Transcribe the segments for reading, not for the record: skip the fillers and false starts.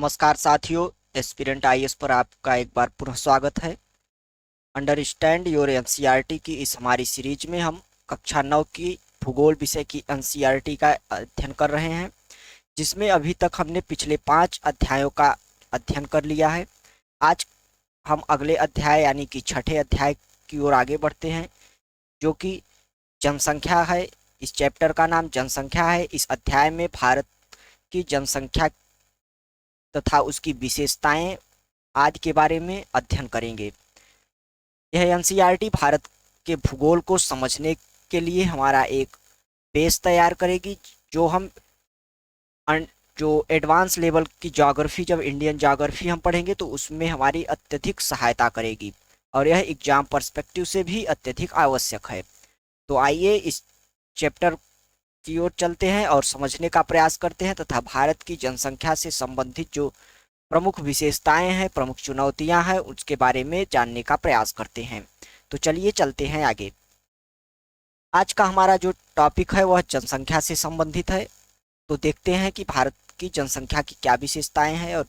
नमस्कार साथियों, aspirant IAS पर आपका एक बार पुनः स्वागत है। अंडरस्टैंड योर एनसीईआरटी की इस हमारी सीरीज में हम कक्षा 9 की भूगोल विषय की एनसीईआरटी का अध्ययन कर रहे हैं, जिसमें अभी तक हमने पिछले 5 अध्यायों का अध्ययन कर लिया है। आज हम अगले अध्याय यानी कि छठे अध्याय की ओर आगे बढ़ते हैं, जो कि जनसंख्या है। इस चैप्टर का नाम जनसंख्या है। इस अध्याय में भारत की जनसंख्या तथा उसकी विशेषताएं आदि के बारे में अध्ययन करेंगे। यह एनसीईआरटी भारत के भूगोल को समझने के लिए हमारा एक बेस तैयार करेगी, जो हम जो एडवांस लेवल की ज्योग्राफी, जब इंडियन ज्योग्राफी हम पढ़ेंगे तो उसमें हमारी अत्यधिक सहायता करेगी, और यह एग्जाम पर्सपेक्टिव से भी अत्यधिक आवश्यक है। तो आइए इस चैप्टर की ओर चलते हैं और समझने का प्रयास करते हैं तथा भारत की जनसंख्या से संबंधित जो प्रमुख विशेषताएं हैं, प्रमुख चुनौतियां हैं, उसके बारे में जानने का प्रयास करते हैं। तो चलिए चलते हैं आगे। आज का हमारा जो टॉपिक है वह जनसंख्या से संबंधित है। तो देखते हैं कि भारत की जनसंख्या की क्या विशेषताएं हैं और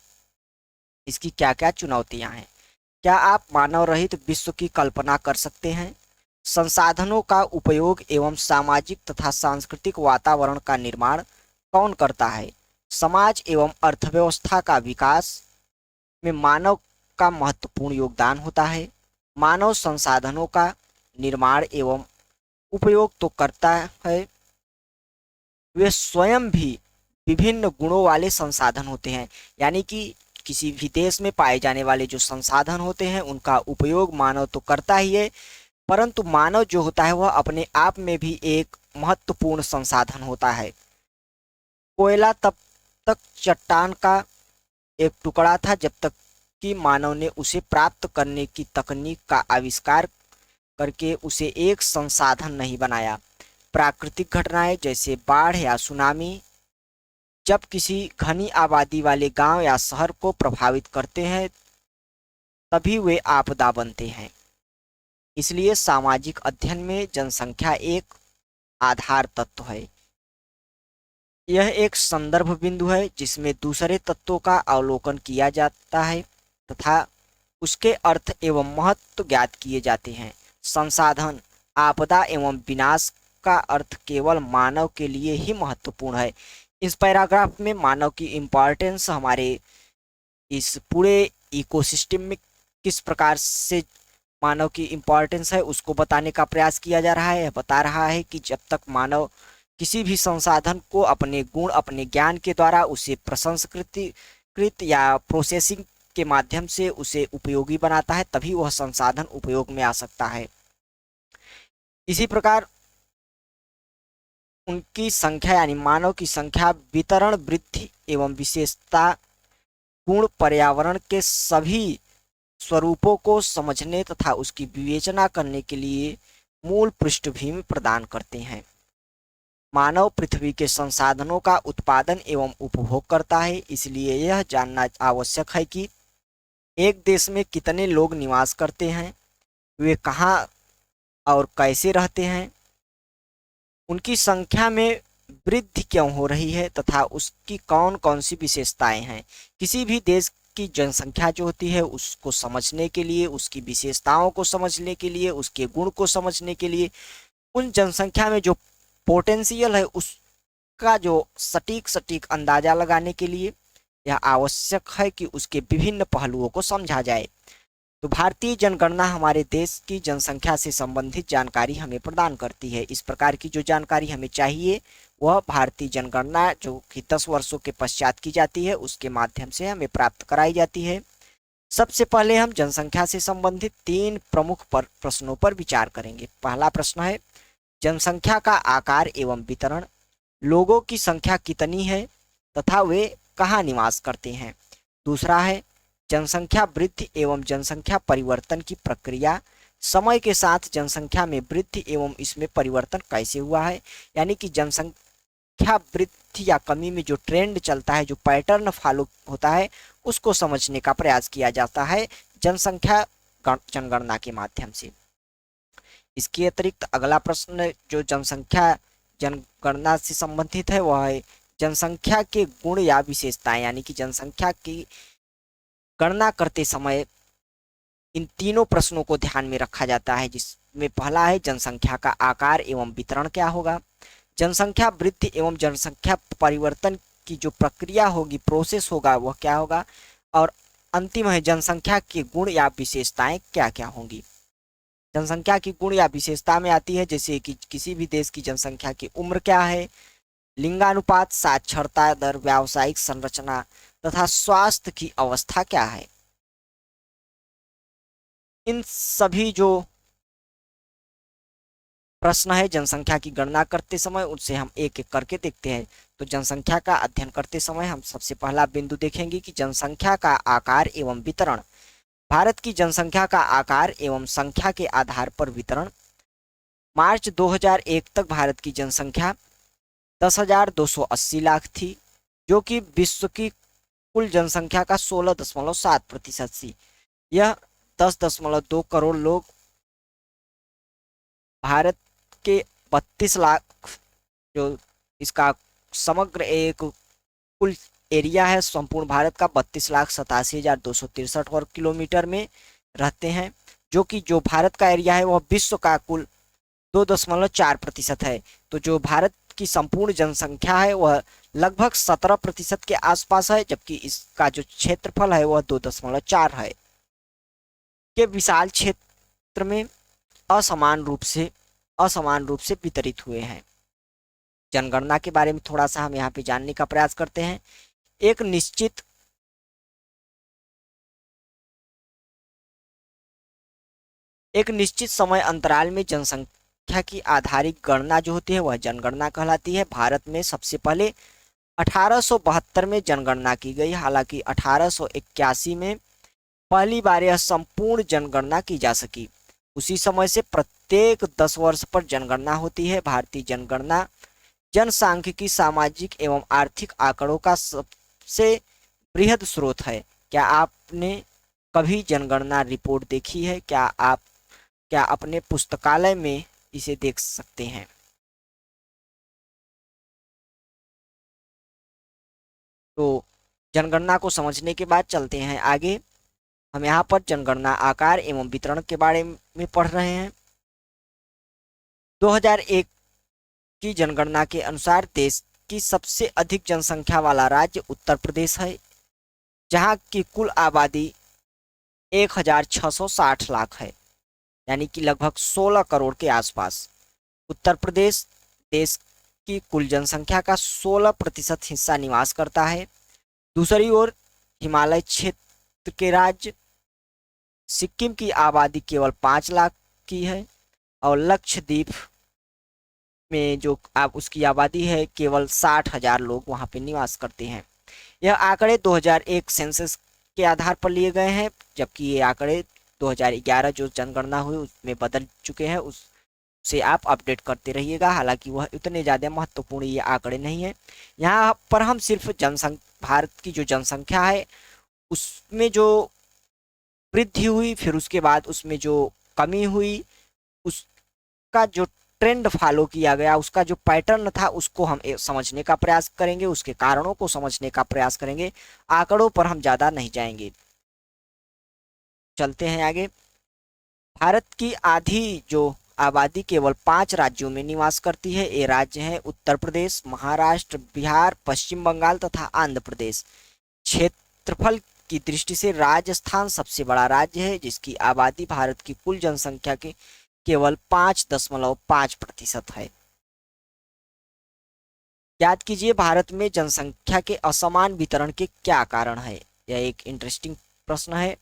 इसकी क्या क्या चुनौतियां हैं। क्या आप मानव रहित विश्व की कल्पना कर सकते हैं? संसाधनों का उपयोग एवं सामाजिक तथा सांस्कृतिक वातावरण का निर्माण कौन करता है? समाज एवं अर्थव्यवस्था का विकास में मानव का महत्वपूर्ण योगदान होता है। मानव संसाधनों का निर्माण एवं उपयोग तो करता है, वे स्वयं भी विभिन्न गुणों वाले संसाधन होते हैं। यानी कि किसी भी देश में पाए जाने वाले जो संसाधन होते हैं उनका उपयोग मानव तो करता ही है, परंतु मानव जो होता है वह अपने आप में भी एक महत्वपूर्ण संसाधन होता है। कोयला तब तक चट्टान का एक टुकड़ा था जब तक कि मानव ने उसे प्राप्त करने की तकनीक का आविष्कार करके उसे एक संसाधन नहीं बनाया। प्राकृतिक घटनाएं जैसे बाढ़ या सुनामी जब किसी घनी आबादी वाले गांव या शहर को प्रभावित करते हैं, तभी वे आपदा बनते हैं। इसलिए सामाजिक अध्ययन में जनसंख्या एक आधार तत्व है। यह एक संदर्भ बिंदु है जिसमें दूसरे तत्वों का अवलोकन किया जाता है तथा उसके अर्थ एवं महत्व ज्ञात किए जाते हैं। संसाधन, आपदा एवं विनाश का अर्थ केवल मानव के लिए ही महत्वपूर्ण है। इस पैराग्राफ में मानव की इम्पोर्टेंस, हमारे इस पूरे इकोसिस्टम में किस प्रकार से मानव की इम्पोर्टेंस है, उसको बताने का प्रयास किया जा रहा है। बता रहा है कि जब तक मानव किसी भी संसाधन को अपने गुण, अपने ज्ञान के द्वारा उसे प्रसंस्कृत या प्रोसेसिंग के माध्यम से उसे उपयोगी बनाता है, तभी वह संसाधन उपयोग में आ सकता है। इसी प्रकार उनकी संख्या यानी मानव की संख्या वितरण, वृद्धि एवं विशेषता गुण पर्यावरण के सभी स्वरूपों को समझने तथा उसकी विवेचना करने के लिए मूल पृष्ठभूमि प्रदान करते हैं। मानव पृथ्वी के संसाधनों का उत्पादन एवं उपभोग करता है, इसलिए यह जानना आवश्यक है कि एक देश में कितने लोग निवास करते हैं, वे कहाँ और कैसे रहते हैं, उनकी संख्या में वृद्धि क्यों हो रही है तथा उसकी कौन कौन सी विशेषताएं हैं। किसी भी देश की जनसंख्या जो होती है उसको समझने के लिए, उसकी विशेषताओं को समझने के लिए, उसके गुण को समझने के लिए, उन जनसंख्या में जो पोटेंशियल है उसका जो सटीक अंदाजा लगाने के लिए यह आवश्यक है कि उसके विभिन्न पहलुओं को समझा जाए। तो भारतीय जनगणना हमारे देश की जनसंख्या से संबंधित जानकारी हमें प्रदान करती है। इस प्रकार की जो जानकारी हमें चाहिए वह भारतीय जनगणना, जो कि 10 वर्षों के पश्चात की जाती है, उसके माध्यम से हमें प्राप्त कराई जाती है। सबसे पहले हम जनसंख्या से संबंधित 3 प्रमुख प्रश्नों पर विचार करेंगे। पहला प्रश्न है जनसंख्या का आकार एवं वितरण। लोगों की संख्या कितनी है तथा वे कहाँ निवास करते हैं। दूसरा है जनसंख्या वृद्धि एवं जनसंख्या परिवर्तन की प्रक्रिया। समय के साथ जनसंख्या में वृद्धि एवं इसमें परिवर्तन कैसे हुआ है, यानी कि जनसंख्या वृद्धि या कमी में जो ट्रेंड चलता है, जो पैटर्न फॉलो होता है, उसको समझने का प्रयास किया जाता है जनसंख्या जनगणना के माध्यम से। इसके अतिरिक्त अगला प्रश्न जो जनसंख्या जनगणना से संबंधित है वह है जनसंख्या के गुण या विशेषताएं, यानी कि जनसंख्या की गणना करते समय इन तीनों प्रश्नों को ध्यान में रखा जाता है, जिसमें पहला है जनसंख्या का आकार एवं वितरण क्या होगा, जनसंख्या वृद्धि एवं जनसंख्या परिवर्तन की जो प्रक्रिया होगी, प्रोसेस होगा, वह क्या होगा, और अंतिम है जनसंख्या के गुण या विशेषताएं क्या क्या होंगी। जनसंख्या की गुण या विशेषता में आती है जैसे कि किसी भी देश की जनसंख्या की उम्र क्या है, लिंगानुपात, साक्षरता दर, व्यावसायिक संरचना तथा स्वास्थ्य की अवस्था क्या है। इन सभी जो प्रश्न है जनसंख्या की गणना करते समय, उनसे हम एक एक करके देखते हैं। तो जनसंख्या का अध्ययन करते समय हम सबसे पहला बिंदु देखेंगे कि जनसंख्या का आकार एवं वितरण। भारत की जनसंख्या का आकार एवं संख्या के आधार पर वितरण। मार्च 2001 तक भारत की जनसंख्या 10,280 लाख थी, जो कि विश्व की कुल जनसंख्या का 16.7% थी। यह 10.2 करोड़ लोग भारत के 32 लाख, जो इसका समग्र एक कुल एरिया है संपूर्ण भारत का 32,87,263 वर्ग किलोमीटर में रहते हैं, जो कि जो भारत का एरिया है वह विश्व का कुल 2.4% है। तो जो भारत की संपूर्ण जनसंख्या है वह लगभग 17% के आसपास है, जबकि इसका जो क्षेत्रफल है वह 2.4 है। के विशाल क्षेत्र में असमान रूप से वितरित हुए हैं। जनगणना के बारे में थोड़ा सा हम यहाँ पे जानने का प्रयास करते हैं। एक निश्चित समय अंतराल में जनसंख्या की आधारित गणना जो होती है वह जनगणना कहलाती है। भारत में सबसे पहले 1872 में जनगणना की गई। हालांकि 1881 में पहली बार यह संपूर्ण जनगणना की जा सकी। उसी समय से प्रत्येक 10 वर्ष पर जनगणना होती है। भारतीय जनगणना जनसांख्यिकी, सामाजिक एवं आर्थिक आंकड़ों का सबसे बृहद स्रोत है। क्या आपने कभी जनगणना रिपोर्ट देखी है? क्या अपने पुस्तकालय में इसे देख सकते हैं। तो जनगणना को समझने के बाद चलते हैं आगे। हम यहाँ पर जनगणना आकार एवं वितरण के बारे में पढ़ रहे हैं। 2001 की जनगणना के अनुसार देश की सबसे अधिक जनसंख्या वाला राज्य उत्तर प्रदेश है, जहां की कुल आबादी 1,660 लाख है, यानी कि लगभग 16 करोड़ के आसपास। उत्तर प्रदेश देश की कुल जनसंख्या का 16% हिस्सा निवास करता है। दूसरी ओर हिमालय क्षेत्र के राज्य सिक्किम की आबादी केवल 5 लाख की है, और लक्षद्वीप में जो उसकी आबादी है केवल 60,000 लोग वहां पे निवास करते हैं। यह आंकड़े 2001 सेंसस के आधार पर लिए गए हैं, जबकि ये आंकड़े 2011 जो जनगणना हुई उसमें बदल चुके हैं। उससे आप अपडेट करते रहिएगा। हालांकि वह इतने ज़्यादा महत्वपूर्ण ये आंकड़े नहीं है। यहाँ पर हम सिर्फ भारत की जो जनसंख्या है उसमें जो वृद्धि हुई, फिर उसके बाद उसमें जो कमी हुई, उसका जो ट्रेंड फॉलो किया गया, उसका जो पैटर्न था उसको हम समझने का प्रयास करेंगे, उसके कारणों को समझने का प्रयास करेंगे। आंकड़ों पर हम ज़्यादा नहीं जाएंगे। चलते हैं आगे। भारत की आधी जो आबादी केवल 5 राज्यों में निवास करती है। ये राज्य हैं उत्तर प्रदेश, महाराष्ट्र, बिहार, पश्चिम बंगाल तथा आंध्र प्रदेश। क्षेत्रफल की दृष्टि से राजस्थान सबसे बड़ा राज्य है, जिसकी आबादी भारत की कुल जनसंख्या के केवल 5.5% है। याद कीजिए, भारत में जनसंख्या के असमान वितरण के क्या कारण है। यह एक इंटरेस्टिंग प्रश्न है,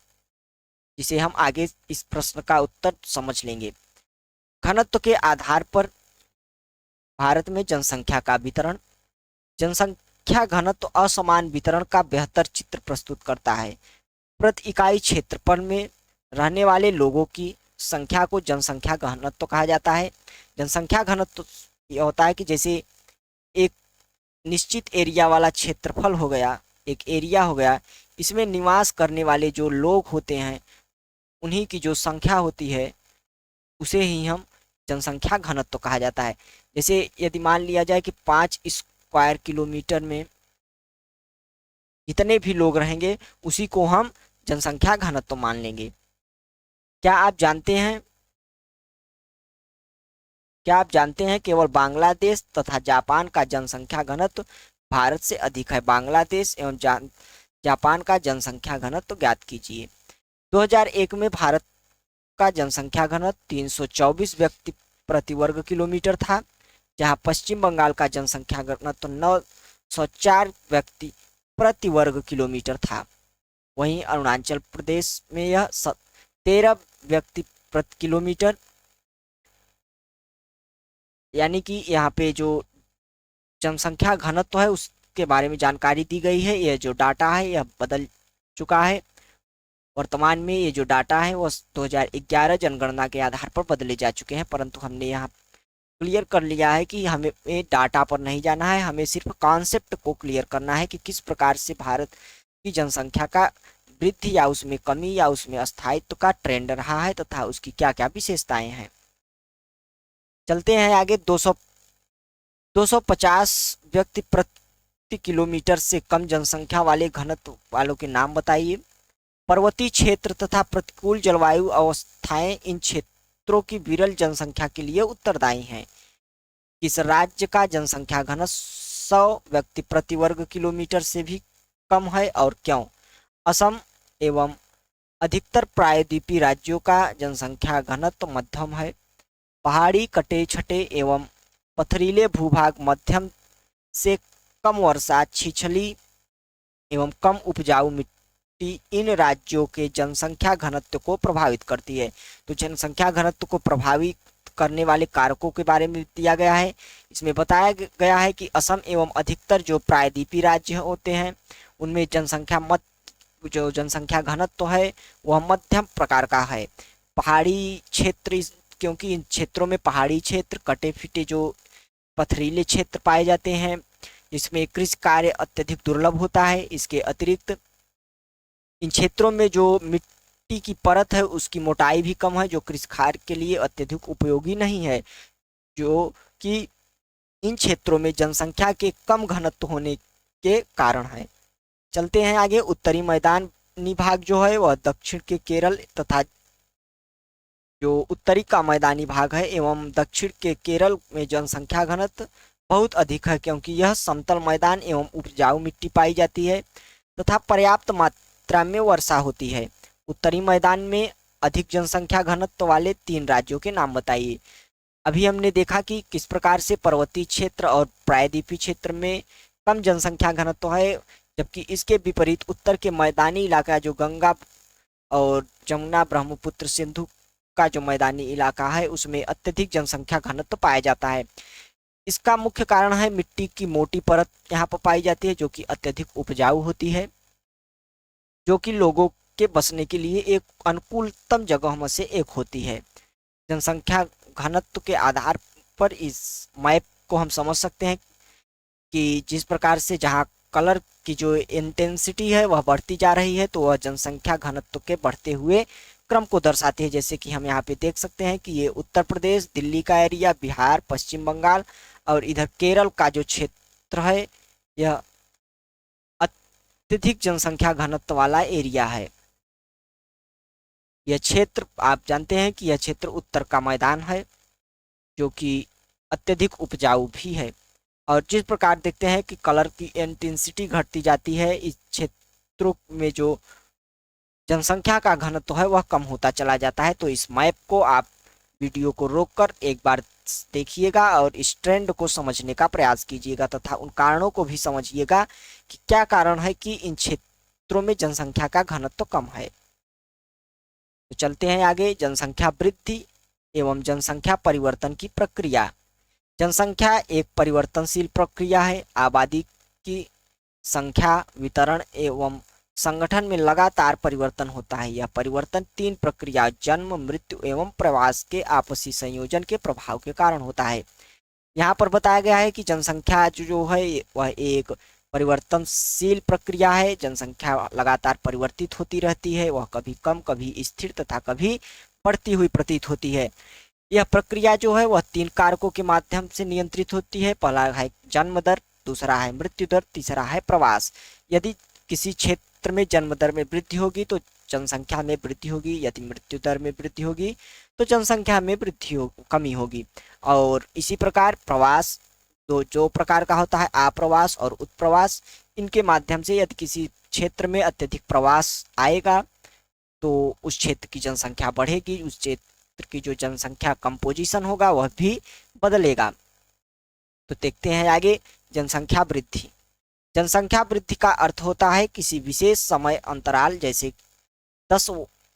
जिसे हम आगे इस प्रश्न का उत्तर समझ लेंगे। घनत्व के आधार पर भारत में जनसंख्या का वितरण। जनसंख्या घनत्व असमान वितरण का बेहतर चित्र प्रस्तुत करता है। प्रति इकाई क्षेत्रफल में रहने वाले लोगों की संख्या को जनसंख्या घनत्व कहा जाता है। जनसंख्या घनत्व यह होता है कि जैसे एक निश्चित एरिया वाला क्षेत्रफल हो गया, एक एरिया हो गया, इसमें निवास करने वाले जो लोग होते हैं उन्हीं की जो संख्या होती है उसे ही हम जनसंख्या घनत्व कहा जाता है। जैसे यदि मान लिया जाए कि 5 स्क्वायर किलोमीटर में जितने भी लोग रहेंगे उसी को हम जनसंख्या घनत्व मान लेंगे। क्या आप जानते हैं क्या आप जानते हैं केवल बांग्लादेश तथा जापान का जनसंख्या घनत्व भारत से अधिक है। बांग्लादेश एवं जापान का जनसंख्या घनत्व ज्ञात कीजिए। 2001 में भारत का जनसंख्या घनत्व 324 व्यक्ति प्रति वर्ग किलोमीटर था, जहां पश्चिम बंगाल का जनसंख्या घनत्व 904 व्यक्ति प्रति वर्ग किलोमीटर था। वहीं अरुणाचल प्रदेश में यह 13 व्यक्ति प्रति किलोमीटर, यानी कि यहाँ पे जो जनसंख्या घनत्व है उसके बारे में जानकारी दी गई है। यह जो डाटा है यह बदल चुका है। वर्तमान में ये जो डाटा है वो 2011 जनगणना के आधार पर बदले जा चुके हैं, परंतु हमने यहाँ क्लियर कर लिया है कि हमें डाटा पर नहीं जाना है, हमें सिर्फ कॉन्सेप्ट को क्लियर करना है कि किस प्रकार से भारत की जनसंख्या का वृद्धि या उसमें कमी या उसमें स्थायित्व का ट्रेंड रहा है तथा उसकी क्या क्या विशेषताएं हैं। चलते हैं आगे। 250 व्यक्ति प्रति किलोमीटर से कम जनसंख्या वाले घनत्व वालों के नाम बताइए। पर्वतीय क्षेत्र तथा प्रतिकूल जलवायु अवस्थाएं इन क्षेत्रों की विरल जनसंख्या के लिए उत्तरदायी हैं। किस राज्य का जनसंख्या घनत्व 100 व्यक्ति प्रति वर्ग किलोमीटर से भी कम है और क्यों? असम एवं अधिकतर प्रायद्वीपीय राज्यों का जनसंख्या घनत्व मध्यम है। पहाड़ी कटे छटे एवं पथरीले भूभाग, मध्यम से कम वर्षा, छिछली एवं कम उपजाऊ मिट्टी इन राज्यों के जनसंख्या घनत्व को प्रभावित करती है। तो जनसंख्या घनत्व को प्रभावित करने वाले कारकों के बारे में दिया गया है। इसमें बताया गया है कि असम एवं अधिकतर जो प्रायद्वीपीय राज्य होते हैं उनमें जो जनसंख्या घनत्व है वह मध्यम प्रकार का है। पहाड़ी क्षेत्र, क्योंकि इन क्षेत्रों में पहाड़ी क्षेत्र, कटे फिटे जो पथरीले क्षेत्र पाए जाते हैं, इसमें कृषि कार्य अत्यधिक दुर्लभ होता है। इसके अतिरिक्त इन क्षेत्रों में जो मिट्टी की परत है उसकी मोटाई भी कम है, जो कृषि कार्य के लिए अत्यधिक उपयोगी नहीं है, जो कि इन क्षेत्रों में जनसंख्या के कम घनत्व होने के कारण है। चलते हैं आगे। उत्तरी मैदानी भाग जो है वह दक्षिण के केरल तथा जो उत्तरी का मैदानी भाग है एवं दक्षिण के केरल में जनसंख्या घनत्व बहुत अधिक है, क्योंकि यह समतल मैदान एवं उपजाऊ मिट्टी पाई जाती है तथा पर्याप्त मात्रा में वर्षा होती है। उत्तरी मैदान में अधिक जनसंख्या घनत्व वाले 3 राज्यों के नाम बताइए। अभी हमने देखा कि किस प्रकार से पर्वतीय क्षेत्र और प्रायद्वीपीय क्षेत्र में कम जनसंख्या घनत्व है, जबकि इसके विपरीत उत्तर के मैदानी इलाका जो गंगा और जमुना, ब्रह्मपुत्र, सिंधु का जो मैदानी इलाका है उसमें अत्यधिक जनसंख्या घनत्व पाया जाता है। इसका मुख्य कारण है मिट्टी की मोटी परत यहाँ पर पाई जाती है, जो कि अत्यधिक उपजाऊ होती है, जो कि लोगों के बसने के लिए एक अनुकूलतम जगह में से एक होती है। जनसंख्या घनत्व के आधार पर इस मैप को हम समझ सकते हैं कि जिस प्रकार से जहाँ कलर की जो इंटेंसिटी है वह बढ़ती जा रही है, तो वह जनसंख्या घनत्व के बढ़ते हुए क्रम को दर्शाती है। जैसे कि हम यहाँ पे देख सकते हैं कि ये उत्तर प्रदेश, दिल्ली का एरिया, बिहार, पश्चिम बंगाल और इधर केरल का जो क्षेत्र है यह अत्यधिक जनसंख्या घनत्व वाला एरिया है। यह क्षेत्र आप जानते हैं कि यह क्षेत्र उत्तर का मैदान है, जो कि अत्यधिक उपजाऊ भी है। और जिस प्रकार देखते हैं कि कलर की इंटेंसिटी घटती जाती है, इस क्षेत्रों में जो जनसंख्या का घनत्व है वह कम होता चला जाता है। तो इस मैप को आप वीडियो को रोककर एक बार देखिएगा और इस ट्रेंड को समझने का प्रयास कीजिएगा तथा उन कारणों को भी समझिएगा कि क्या कारण है कि इन क्षेत्रों में जनसंख्या का घनत्व कम है। तो चलते हैं आगे। जनसंख्या वृद्धि एवं जनसंख्या परिवर्तन की प्रक्रिया। जनसंख्या एक परिवर्तनशील प्रक्रिया है। आबादी की संख्या, वितरण एवं संगठन में लगातार परिवर्तन होता है। यह परिवर्तन 3 प्रक्रिया, जन्म, मृत्यु एवं प्रवास के आपसी संयोजन के प्रभाव के कारण होता है। यहाँ पर बताया गया है कि जनसंख्या जो है वह एक परिवर्तनशील प्रक्रिया है। जनसंख्या लगातार परिवर्तित होती रहती है, वह कभी कम, कभी स्थिर तथा कभी बढ़ती हुई प्रतीत होती है। यह प्रक्रिया जो है वह 3 कारकों के माध्यम से नियंत्रित होती है। पहला है जन्म दर, दूसरा है मृत्यु दर, तीसरा है प्रवास। यदि किसी क्षेत्र में जन्म दर में वृद्धि होगी तो जनसंख्या में वृद्धि होगी, यदि मृत्यु दर में वृद्धि होगी तो जनसंख्या में कमी होगी। और इसी प्रकार प्रवास तो जो प्रकार का होता है आप्रवास और उत्प्रवास, इनके माध्यम से यदि किसी क्षेत्र में अत्यधिक प्रवास आएगा तो उस क्षेत्र की जनसंख्या बढ़ेगी, उस क्षेत्र की जो जनसंख्या कंपोजिशन होगा वह भी बदलेगा। तो देखते हैं आगे जनसंख्या वृद्धि। जनसंख्या वृद्धि का अर्थ होता है किसी विशेष समय अंतराल जैसे 10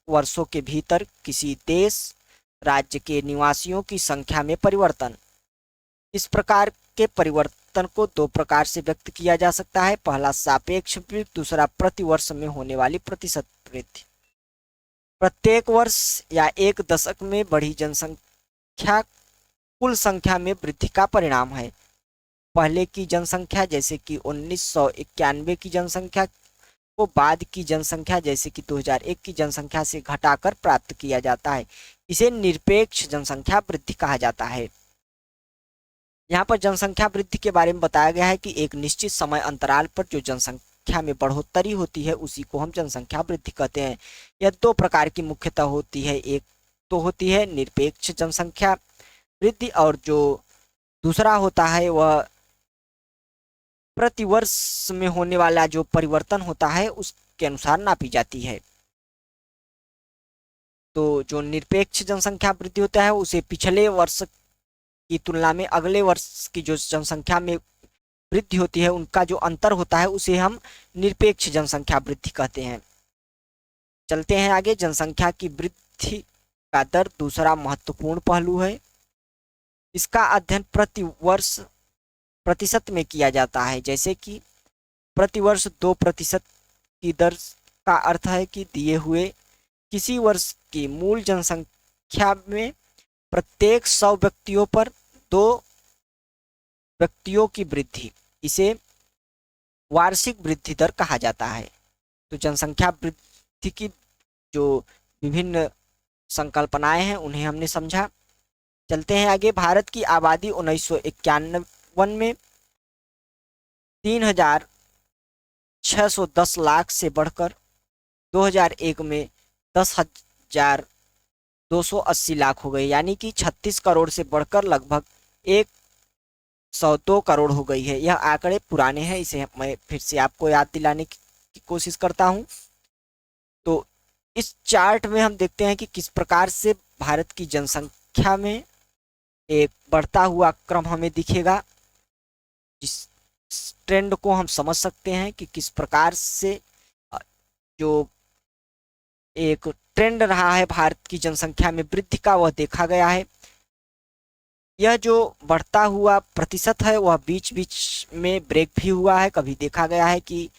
वर्षों के भीतर किसी देश राज्य के निवासियों की संख्या में परिवर्तन। इस प्रकार के परिवर्तन को दो प्रकार से व्यक्त किया जा सकता है, पहला सापेक्ष वृद्धि, दूसरा प्रति वर्ष में होने वाली प्रतिशत वृद्धि। प्रत्येक वर्ष या एक दशक में बढ़ी जनसंख्या कुल संख्या में वृद्धि का परिणाम है। पहले की जनसंख्या जैसे कि 1991 की जनसंख्या को बाद की जनसंख्या जैसे कि 2001 की जनसंख्या से घटाकर प्राप्त किया जाता है। इसे निरपेक्ष जनसंख्या वृद्धि कहा जाता है। यहाँ पर जनसंख्या वृद्धि के बारे में बताया गया है कि एक निश्चित समय अंतराल पर जो जनसंख्या में बढ़ोतरी होती है उसी को हम जनसंख्या वृद्धि कहते हैं। यह दो प्रकार की मुख्यतः होती है, एक तो होती है निरपेक्ष जनसंख्या वृद्धि और जो दूसरा होता है वह प्रतिवर्ष में होने वाला जो परिवर्तन होता है उसके अनुसार नापी जाती है। तो जो निरपेक्ष जनसंख्या वृद्धि होता है उसे पिछले वर्ष की तुलना में अगले वर्ष की जो जनसंख्या में वृद्धि होती है उनका जो अंतर होता है उसे हम निरपेक्ष जनसंख्या वृद्धि कहते हैं। चलते हैं आगे। जनसंख्या की वृद्धि का दर दूसरा महत्वपूर्ण पहलू है। इसका अध्ययन प्रति वर्ष प्रतिशत में किया जाता है, जैसे कि प्रतिवर्ष 2% की दर का अर्थ है कि दिए हुए किसी वर्ष की मूल जनसंख्या में प्रत्येक 100 व्यक्तियों पर 2 व्यक्तियों की वृद्धि, इसे वार्षिक वृद्धि दर कहा जाता है। तो जनसंख्या वृद्धि की जो विभिन्न संकल्पनाएं हैं उन्हें हमने समझा। चलते हैं आगे। भारत की आबादी 1991 में 3,610 लाख से बढ़कर 2001 में 10,280 लाख हो गई, यानी कि 36 करोड़ से बढ़कर लगभग 102 करोड़ हो गई है। यह आंकड़े पुराने हैं, इसे मैं फिर से आपको याद दिलाने की कोशिश करता हूं। तो इस चार्ट में हम देखते हैं कि किस प्रकार से भारत की जनसंख्या में एक बढ़ता हुआ क्रम हमें दिखेगा, जिस ट्रेंड को हम समझ सकते हैं कि किस प्रकार से जो एक ट्रेंड रहा है भारत की जनसंख्या में वृद्धि का वह देखा गया है। यह जो बढ़ता हुआ प्रतिशत है वह बीच बीच में ब्रेक भी हुआ है। कभी देखा गया है कि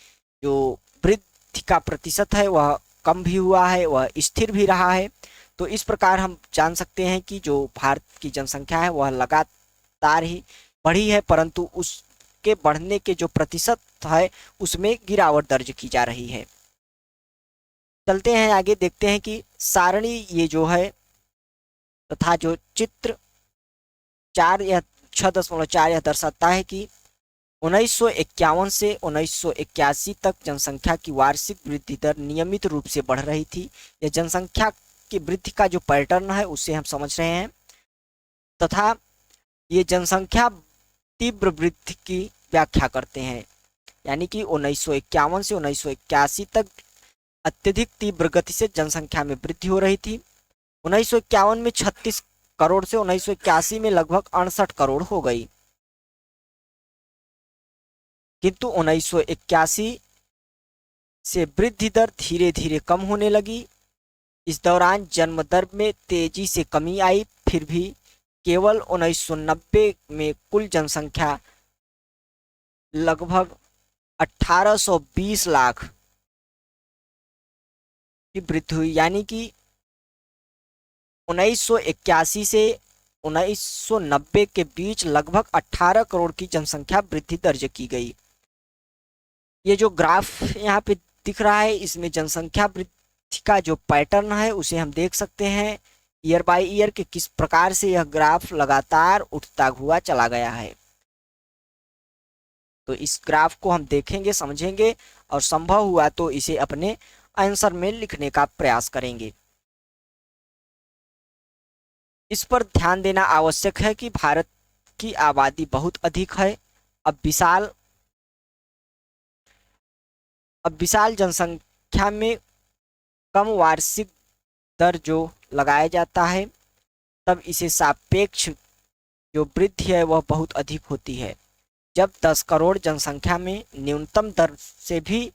जो वृद्धि का प्रतिशत है वह कम भी हुआ है, वह स्थिर भी रहा है। तो इस प्रकार हम जान सकते हैं कि जो भारत की जनसंख्या है वह लगातार ही बढ़ी है, परंतु उसके बढ़ने के जो प्रतिशत है उसमें गिरावट दर्ज की जा रही है। चलते हैं आगे, देखते हैं कि सारणी ये जो है तथा जो चित्र 4 या 6.4 यह दर्शाता है कि 1951 से 1981 तक जनसंख्या की वार्षिक वृद्धि दर नियमित रूप से बढ़ रही थी। यह जनसंख्या की वृद्धि का जो पैटर्न है उसे हम समझ रहे हैं, तथा ये जनसंख्या तीव्र वृद्धि की व्याख्या करते हैं, यानी कि 1951 से 1981 तक अत्यधिक तीव्र गति से जनसंख्या में वृद्धि हो रही थी। 1951 में 36 करोड़ से 1981 में लगभग 68 करोड़ हो गई, किंतु 1981 से वृद्धि दर धीरे धीरे कम होने लगी। इस दौरान जन्म दर में तेजी से कमी आई, फिर भी केवल 1990 में कुल जनसंख्या लगभग 1820 लाख की वृद्धि हुई, यानी कि 1981 से 1990 के बीच लगभग 18 करोड़ की जनसंख्या वृद्धि दर्ज की गई। ये जो ग्राफ यहाँ पे दिख रहा है इसमें जनसंख्या वृद्धि का जो पैटर्न है उसे हम देख सकते हैं ईयर बाय ईयर के किस प्रकार से यह ग्राफ लगातार उठता हुआ चला गया है। तो इस ग्राफ को हम देखेंगे, समझेंगे और संभव हुआ तो इसे अपने आंसर में लिखने का प्रयास करेंगे। इस पर ध्यान देना आवश्यक है कि भारत की आबादी बहुत अधिक है। अब विशाल अब विशाल जनसंख्या में कम वार्षिक दर जो लगाया जाता है, तब इसे सापेक्ष जो वृद्धि है वह बहुत अधिक होती है। जब 10 करोड़ जनसंख्या में न्यूनतम दर से भी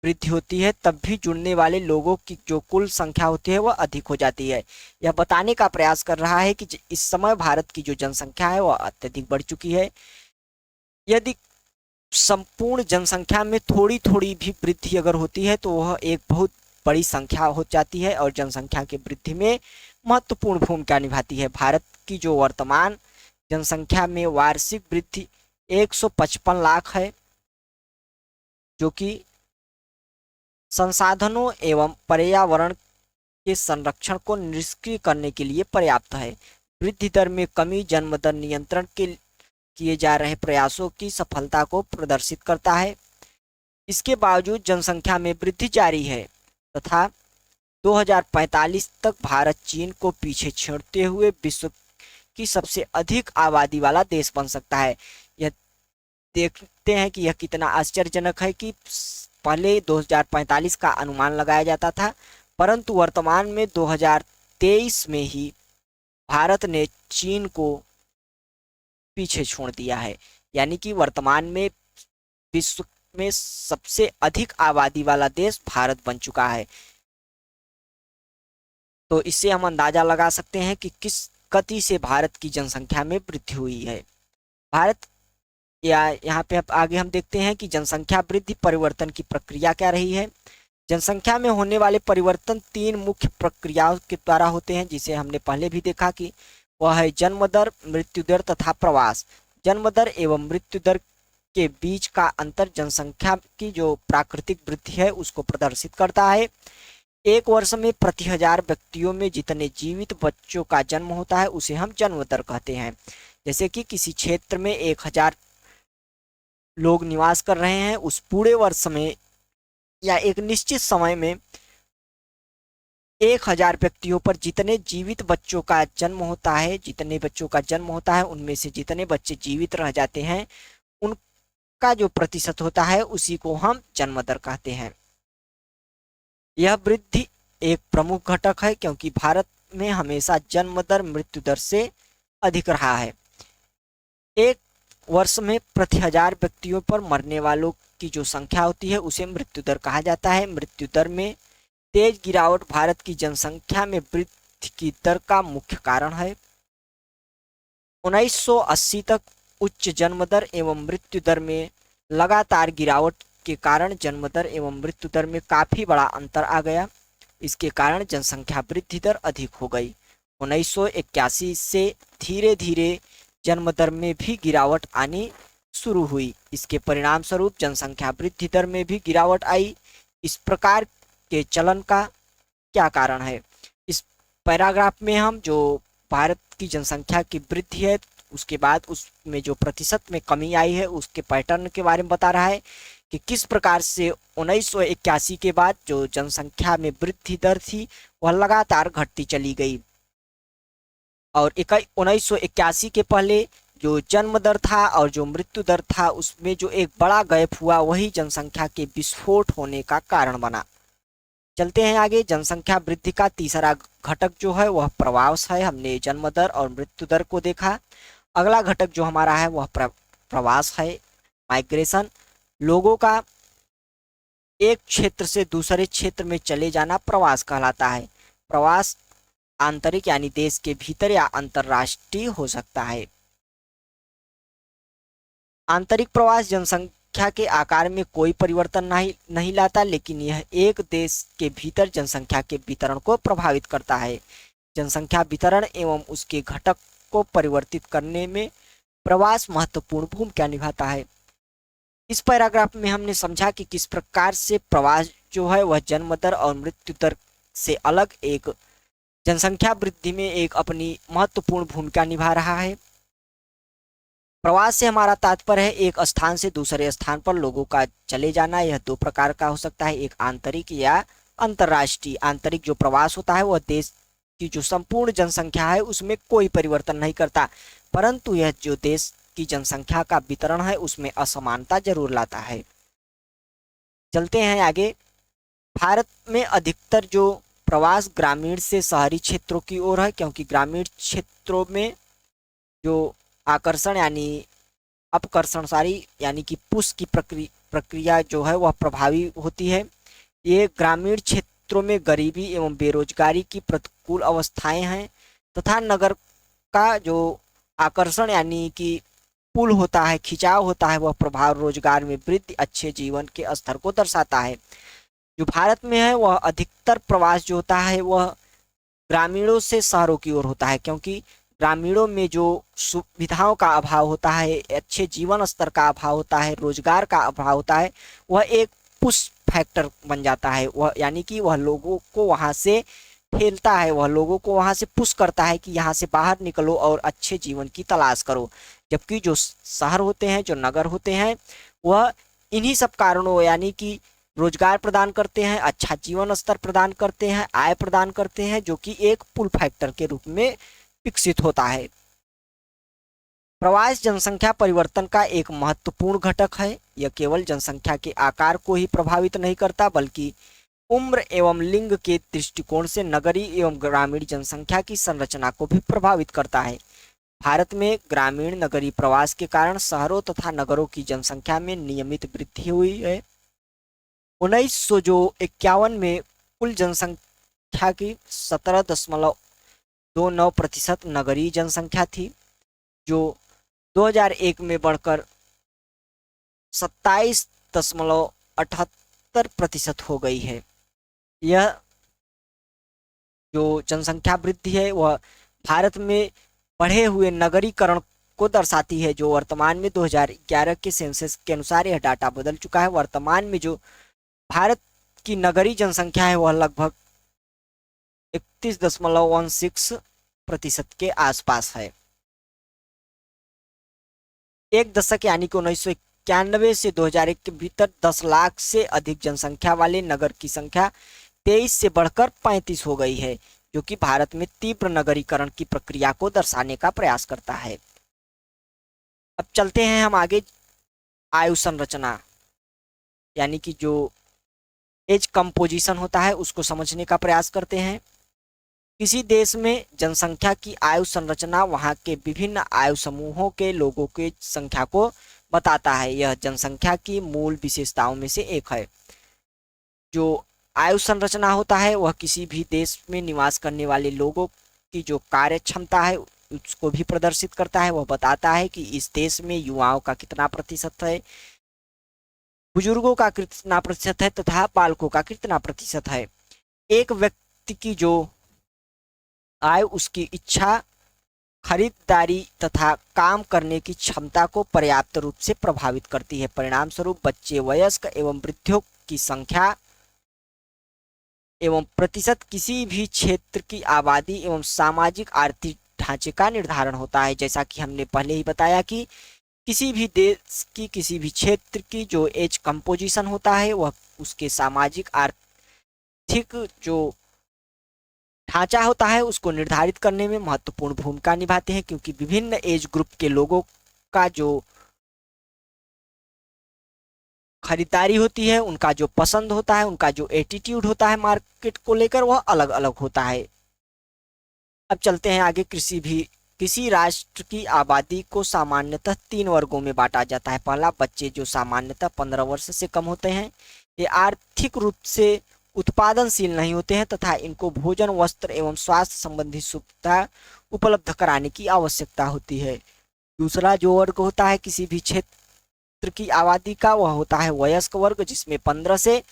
वृद्धि होती है, तब भी जुड़ने वाले लोगों की जो कुल संख्या होती है वह अधिक हो जाती है। यह बताने का प्रयास कर रहा है कि इस समय भारत की जो जनसंख्या है वह अत्यधिक बढ़ चुकी है। यदि संपूर्ण जनसंख्या में थोड़ी थोड़ी भी वृद्धि अगर होती है तो वह एक बहुत बड़ी संख्या हो जाती है और जनसंख्या की वृद्धि में महत्वपूर्ण भूमिका निभाती है। भारत की जो वर्तमान जनसंख्या में वार्षिक वृद्धि 155 लाख है, जो कि संसाधनों एवं पर्यावरण के संरक्षण को निष्क्रिय करने के लिए पर्याप्त है। वृद्धि दर में कमी जन्म दर नियंत्रण के किए जा रहे प्रयासों की सफलता को प्रदर्शित करता है। इसके बावजूद जनसंख्या में वृद्धि जारी है तथा 2045 तक भारत चीन को पीछे छोड़ते हुए विश्व की सबसे अधिक आबादी वाला देश बन सकता है। यह देखते हैं कि यह कितना आश्चर्यजनक है कि पहले 2045 का अनुमान लगाया जाता था, परंतु वर्तमान में 2023 में ही भारत ने चीन को पीछे छोड़ दिया है। यानी कि वर्तमान में विश्व में सबसे अधिक आबादी वाला देश भारत बन चुका है। तो इससे हम अंदाजा लगा सकते हैं कि किस गति से भारत की जनसंख्या में वृद्धि हुई है। भारत या यहाँ पे आगे हम देखते हैं कि जनसंख्या वृद्धि परिवर्तन की प्रक्रिया क्या रही है। जनसंख्या में होने वाले परिवर्तन 3 मुख्य प्रक्रियाओं के द्वारा होते हैं, जिसे हमने पहले भी देखा कि वह है जन्म दर, मृत्यु दर तथा प्रवास। जन्म दर एवं मृत्यु दर के बीच का अंतर जनसंख्या की जो प्राकृतिक वृद्धि है उसको प्रदर्शित करता है। एक वर्ष में प्रति 1000 व्यक्तियों में जितने जीवित बच्चों का जन्म होता है उसे हम जन्म दर कहते हैं। जैसे कि किसी क्षेत्र में 1000 लोग निवास कर रहे हैं, उस पूरे वर्ष में या एक निश्चित समय में 1000 व्यक्तियों पर जितने जीवित बच्चों का जन्म होता है, जितने बच्चों का जन्म होता है उनमें से जितने बच्चे जीवित रह जाते हैं, उनका जो प्रतिशत होता है उसी को हम जन्म दर कहते हैं। यह वृद्धि एक प्रमुख घटक है क्योंकि भारत में हमेशा जन्म दर मृत्यु दर से अधिक रहा है। एक वर्ष में प्रति 1000 व्यक्तियों पर मरने वालों की जो संख्या होती है उसे मृत्यु दर कहा जाता है। मृत्यु दर में तेज गिरावट भारत की जनसंख्या में वृद्धि की दर का मुख्य कारण है। 1980 तक उच्च जन्म दर एवं मृत्यु दर में लगातार गिरावट के कारण जन्म दर एवं मृत्यु दर में काफी बड़ा अंतर आ गया। इसके कारण जनसंख्या वृद्धि दर अधिक हो गई। 1981 से धीरे धीरे जन्म दर में भी गिरावट आनी शुरू हुई। इसके परिणाम स्वरूप जनसंख्या वृद्धि दर में भी गिरावट आई। इस प्रकार के चलन का क्या कारण है? इस पैराग्राफ में हम जो भारत की जनसंख्या की वृद्धि है उसके बाद उसमें जो प्रतिशत में कमी आई है उसके पैटर्न के बारे में बता रहा है कि किस प्रकार से 1981 के बाद जो जनसंख्या में वृद्धि दर थी वह लगातार घटती चली गई और 1981 के पहले जो जन्म दर था और जो मृत्यु दर था उसमें जो एक बड़ा गैप हुआ वही जनसंख्या के विस्फोट होने का कारण बना। चलते हैं आगे। जनसंख्या वृद्धि का तीसरा घटक जो है वह प्रवास है। हमने जन्म दर और मृत्यु दर को देखा। अगला घटक जो हमारा है वह प्रवास है, माइग्रेशन। लोगों का एक क्षेत्र से दूसरे क्षेत्र में चले जाना प्रवास कहलाता है। प्रवास आंतरिक यानी देश के भीतर या अंतरराष्ट्रीय हो सकता है। आंतरिक प्रवास जनसंख्या के आकार में कोई परिवर्तन नहीं लाता, लेकिन यह एक देश के भीतर जनसंख्या के वितरण को प्रभावित करता है। जनसंख्या वितरण एवं उसके घटक को परिवर्तित करने में प्रवास महत्वपूर्ण भूमिका निभाता है। इस पैराग्राफ में हमने समझा कि किस प्रकार से प्रवास जो है वह जन्म दर और मृत्यु दर से अलग एक जनसंख्या वृद्धि में एक अपनी महत्वपूर्ण भूमिका निभा रहा है। प्रवास से हमारा तात्पर्य है एक स्थान से दूसरे स्थान पर लोगों का चले जाना। यह दो प्रकार का हो सकता है, एक आंतरिक या अंतर्राष्ट्रीय। आंतरिक जो प्रवास होता है वह देश की जो संपूर्ण जनसंख्या है उसमें कोई परिवर्तन नहीं करता, परंतु यह जो देश की जनसंख्या का वितरण है उसमें असमानता जरूर लाता है। चलते हैं आगे। भारत में अधिकतर जो प्रवास ग्रामीण से शहरी क्षेत्रों की ओर है, क्योंकि ग्रामीण क्षेत्रों में जो आकर्षण यानी अपकर्षण सारी यानी कि पुश की प्रक्रिया जो है वह प्रभावी होती है। ये ग्रामीण क्षेत्रों में गरीबी एवं बेरोजगारी की प्रतिकूल अवस्थाएं हैं, तथा नगर का जो आकर्षण यानी कि पुल होता है, खिंचाव होता है, वह प्रभाव रोजगार में वृद्धि, अच्छे जीवन के स्तर को दर्शाता है। जो भारत में है वह अधिकतर प्रवास जो होता है वह ग्रामीणों से शहरों की ओर होता है, क्योंकि ग्रामीणों में जो सुविधाओं का अभाव होता है, अच्छे जीवन स्तर का अभाव होता है, रोजगार का अभाव होता है, वह एक पुश फैक्टर बन जाता है। वह यानी कि वह लोगों को वहां से ठेलता है, वह लोगों को वहां से पुश करता है कि यहाँ से बाहर निकलो और अच्छे जीवन की तलाश करो। जबकि जो शहर होते हैं, जो नगर होते हैं, वह इन्हीं सब कारणों यानी कि रोजगार प्रदान करते हैं, अच्छा जीवन स्तर प्रदान करते हैं, आय प्रदान करते हैं, जो कि एक पुल फैक्टर के रूप में विकसित होता है। प्रवास जनसंख्या परिवर्तन का एक महत्वपूर्ण घटक है। यह केवल जनसंख्या के आकार को ही प्रभावित नहीं करता, बल्कि उम्र एवं लिंग के दृष्टिकोण से नगरीय एवं ग्रामीण जनसंख्या की संरचना को भी प्रभावित करता है। भारत में ग्रामीण नगरीय प्रवास के कारण शहरों तथा नगरों की जनसंख्या में नियमित वृद्धि हुई है। 1951 में कुल जनसंख्या की 17.29% नगरीय जनसंख्या थी, जो 2001 में बढ़कर 27.78% हो गई है। यह जो जनसंख्या वृद्धि है वह भारत में बढ़े हुए नगरीकरण को दर्शाती है, जो वर्तमान में 2011 के सेंसस के अनुसार यह डाटा बदल चुका है। वर्तमान में जो भारत की नगरीय जनसंख्या है वह लगभग 31.16% के आसपास है। एक दशक यानी कि 1991 से 2001 के भीतर 10 लाख से अधिक जनसंख्या वाले नगर की संख्या 23 से बढ़कर 35 हो गई है, जो कि भारत में तीव्र नगरीकरण की प्रक्रिया को दर्शाने का प्रयास करता है। अब चलते हैं हम आगे। आयु संरचना यानी कि जो एज कंपोजिशन होता है उसको समझने का प्रयास करते हैं। किसी देश में जनसंख्या की आयु संरचना वहां के विभिन्न आयु समूहों के लोगों की संख्या को बताता है। यह जनसंख्या की मूल विशेषताओं में से एक है। जो आयु संरचना होता है वह किसी भी देश में निवास करने वाले लोगों की जो कार्य क्षमता है उसको भी प्रदर्शित करता है। वह बताता है कि इस देश में युवाओं का कितना प्रतिशत है, बुजुर्गों का कितना प्रतिशत है तथा बालकों का कितना प्रतिशत है। एक व्यक्ति की जो आय उसकी इच्छा, खरीदारी तथा काम करने की क्षमता को पर्याप्त रूप से प्रभावित करती है। परिणाम स्वरूप बच्चे, वयस्क एवं वृद्धों की संख्या एवं प्रतिशत किसी भी क्षेत्र की आबादी एवं सामाजिक आर्थिक ढांचे का निर्धारण होता है। जैसा कि हमने पहले ही बताया कि किसी भी देश की, किसी भी क्षेत्र की जो एज कंपोजिशन होता है वह उसके सामाजिक आर्थिक जो ढांचा होता है उसको निर्धारित करने में महत्वपूर्ण भूमिका निभाते हैं, क्योंकि विभिन्न एज ग्रुप के लोगों का जो खरीदारी होती है, उनका जो पसंद होता है, उनका जो एटीट्यूड होता है मार्केट को लेकर वह अलग अलग होता है। अब चलते हैं आगे। किसी राष्ट्र की आबादी को सामान्यतः 3 वर्गों में बांटा जाता है। पहला, बच्चे जो सामान्यतः 15 वर्ष से कम होते हैं, ये आर्थिक रूप से उत्पादनशील नहीं होते हैं तथा इनको भोजन, वस्त्र एवं स्वास्थ्य संबंधी सुविधा उपलब्ध कराने की आवश्यकता होती है। दूसरा जो वर्ग होता है किसी भी क्षेत्र की आबादी का, वह होता है वयस्क वर्ग, जिसमें 15 से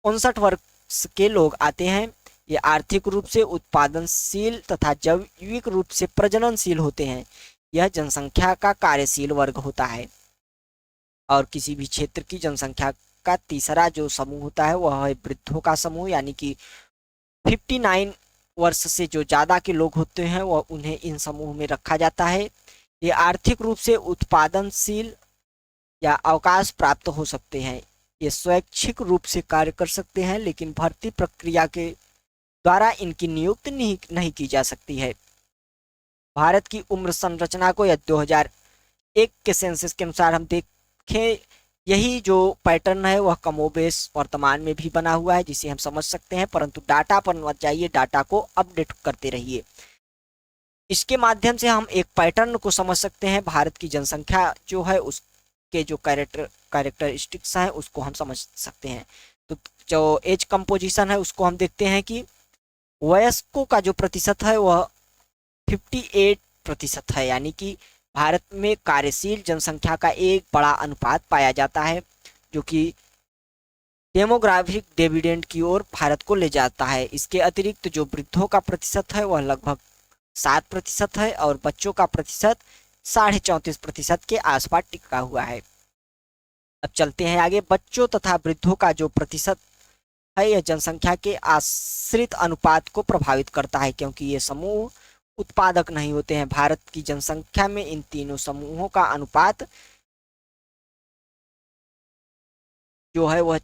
59 वर्ष के लोग आते हैं। ये आर्थिक रूप से उत्पादनशील तथा जैविक रूप से प्रजननशील होते हैं। यह जनसंख्या का कार्यशील वर्ग होता है। और किसी भी क्षेत्र की जनसंख्या का तीसरा जो समूह होता है वह है वृद्धों का समूह, यानी कि 59 वर्ष से जो ज़्यादा के लोग होते हैं वह उन्हें इन समूह में रखा जाता है। ये आर्थिक रूप से उत्पादनशील या अवकाश प्राप्त हो सकते हैं। ये स्वैच्छिक रूप से कार्य कर सकते हैं, लेकिन भर्ती प्रक्रिया के द्वारा इनकी नियुक्ति नहीं की जा सकती है। भारत की उम्र संरचना को या 2001 के सेंसस के अनुसार हम देखें, यही जो पैटर्न है वह कमोबेश वर्तमान में भी बना हुआ है, जिसे हम समझ सकते हैं। परंतु डाटा पर मत जाइए, डाटा को अपडेट करते रहिए। इसके माध्यम से हम एक पैटर्न को समझ सकते हैं। भारत की जनसंख्या जो है उसके जो कैरेक्टरिस्टिक्स हैं उसको हम समझ सकते हैं। तो जो एज कंपोजिशन है उसको हम देखते हैं कि वयस्कों का जो प्रतिशत है वह 58% है, यानी कि भारत में कार्यशील जनसंख्या का एक बड़ा अनुपात पाया जाता है, जो कि डेमोग्राफिक डिविडेंड की ओर भारत को ले जाता है। इसके अतिरिक्त जो वृद्धों का प्रतिशत है वह लगभग 7% है और बच्चों का प्रतिशत 34.5% के आसपास टिका हुआ है। अब चलते हैं आगे। बच्चों तथा वृद्धों का जो प्रतिशत है यह जनसंख्या के आश्रित अनुपात को प्रभावित करता है, क्योंकि ये समूह उत्पादक नहीं होते हैं। भारत की जनसंख्या में इन तीनों समूहों का अनुपात जो है वह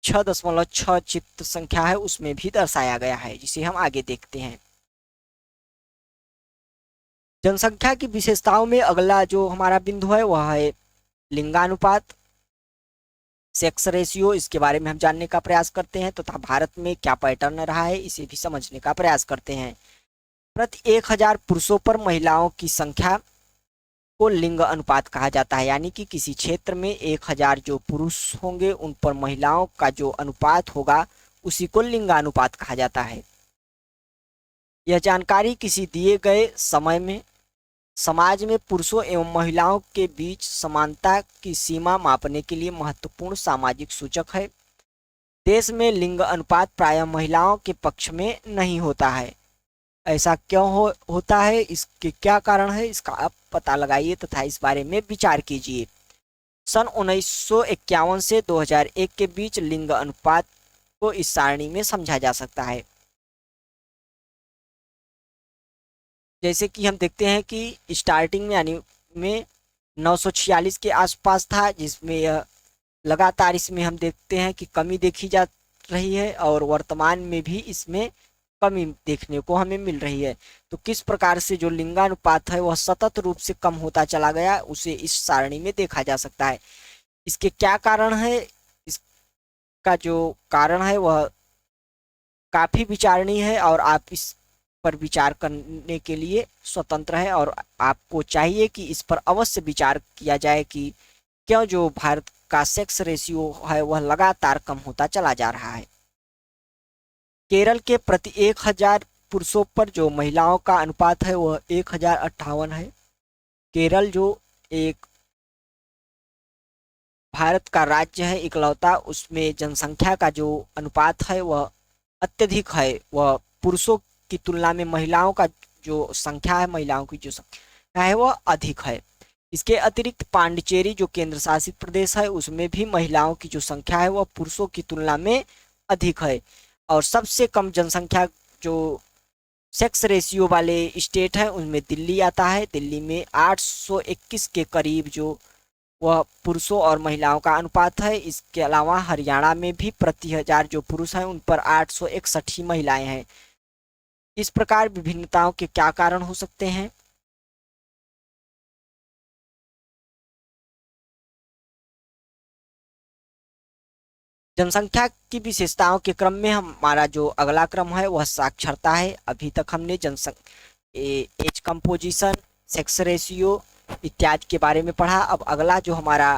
6.6 चित्त संख्या है, उसमें भी दर्शाया गया है, जिसे हम आगे देखते हैं। जनसंख्या की विशेषताओं में अगला जो हमारा बिंदु है वह है लिंगानुपात, सेक्स रेशियो। इसके बारे में हम जानने का प्रयास करते हैं तथा भारत में क्या पैटर्न रहा है इसे भी समझने का प्रयास करते हैं। प्रति 1000 पुरुषों पर महिलाओं की संख्या को लिंग अनुपात कहा जाता है, यानी कि किसी क्षेत्र में 1000 जो पुरुष होंगे उन पर महिलाओं का जो अनुपात होगा उसी को लिंगानुपात कहा जाता है। यह जानकारी किसी दिए गए समय में समाज में पुरुषों एवं महिलाओं के बीच समानता की सीमा मापने के लिए महत्वपूर्ण सामाजिक सूचक है। देश में लिंग अनुपात प्रायः महिलाओं के पक्ष में नहीं होता है। ऐसा क्यों होता है, इसके क्या कारण है, इसका आप पता लगाइए तथा इस बारे में विचार कीजिए। सन 1951 से 2001 के बीच लिंग अनुपात को इस सारणी में समझा जा सकता है। जैसे कि हम देखते हैं कि स्टार्टिंग में यानी में 946 के आसपास था, जिसमें यह लगातार इसमें हम देखते हैं कि कमी देखी जा रही है और वर्तमान में भी इसमें कमी देखने को हमें मिल रही है। तो किस प्रकार से जो लिंगानुपात है वह सतत रूप से कम होता चला गया उसे इस सारणी में देखा जा सकता है। इसके क्या कारण है, इसका जो कारण है वह काफी विचारणीय है और आप इस पर विचार करने के लिए स्वतंत्र है और आपको चाहिए कि इस पर अवश्य विचार किया जाए कि क्यों जो भारत का सेक्स रेशियो है वह लगातार कम होता चला जा रहा है। केरल के प्रति 1000 पुरुषों पर जो महिलाओं का अनुपात है वह 1058 है। केरल जो एक भारत का राज्य है इकलौता, उसमें जनसंख्या का जो अनुपात है वह अत्यधिक है। वह पुरुषों की तुलना में महिलाओं का जो संख्या है, महिलाओं की जो संख्या है वह अधिक है। इसके अतिरिक्त पांडिचेरी जो केंद्र शासित प्रदेश है उसमें भी महिलाओं की जो संख्या है वह पुरुषों की तुलना में अधिक है। और सबसे कम जनसंख्या जो सेक्स रेशियो वाले स्टेट है उनमें दिल्ली आता है। दिल्ली में 821 के करीब जो वह पुरुषों और महिलाओं का अनुपात है। इसके अलावा हरियाणा में भी प्रति 1000 जो पुरुष हैं उन पर 861 ही महिलाएं हैं। इस प्रकार विभिन्नताओं के क्या कारण हो सकते हैं? जनसंख्या की विशेषताओं के क्रम में हमारा जो अगला क्रम है वह साक्षरता है। अभी तक हमने एज कंपोजिशन, सेक्स रेशियो इत्यादि के बारे में पढ़ा। अब अगला जो हमारा